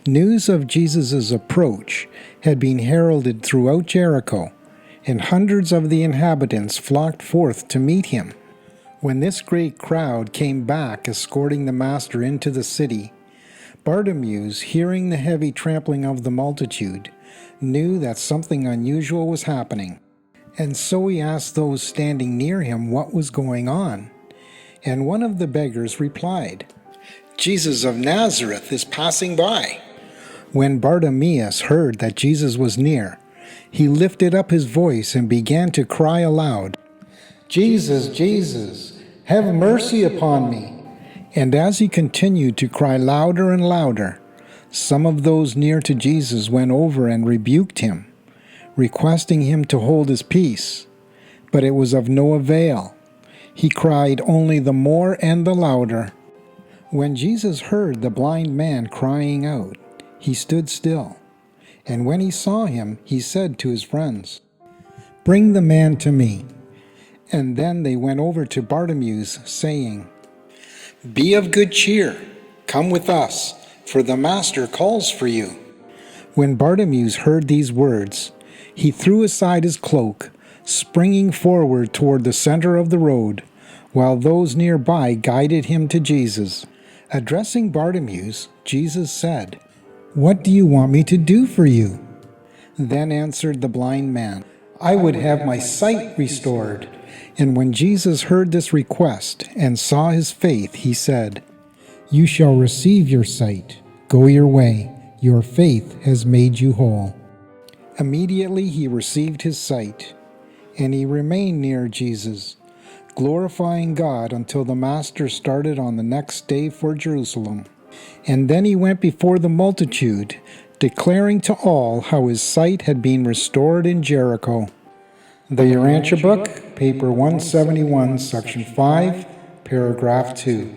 News of Jesus' approach had been heralded throughout Jericho, and hundreds of the inhabitants flocked forth to meet him. When this great crowd came back escorting the Master into the city, Bartimeus, hearing the heavy trampling of the multitude, knew that something unusual was happening, and so he asked those standing near him what was going on. And one of the beggars replied, "Jesus of Nazareth is passing by." When Bartimeus heard that Jesus was near, he lifted up his voice and began to cry aloud, "Jesus, Jesus, have mercy upon me." And as he continued to cry louder and louder, some of those near to Jesus went over and rebuked him, requesting him to hold his peace. But it was of no avail. He cried only the more and the louder. When Jesus heard the blind man crying out, he stood still, and when he saw him, he said to his friends, "Bring the man to me." And then they went over to Bartimeus, saying, "Be of good cheer, come with us, for the Master calls for you." When Bartimeus heard these words, he threw aside his cloak, springing forward toward the center of the road, while those nearby guided him to Jesus. Addressing Bartimeus, Jesus said, "What do you want me to do for you?" Then answered the blind man, "I would have my sight restored." And when Jesus heard this request and saw his faith, he said, "You shall receive your sight. Go your way. Your faith has made you whole." Immediately he received his sight, and he remained near Jesus, glorifying God until the Master started on the next day for Jerusalem. And then he went before the multitude, declaring to all how his sight had been restored in Jericho. The Urantia book, paper 171, section 5, paragraph 2.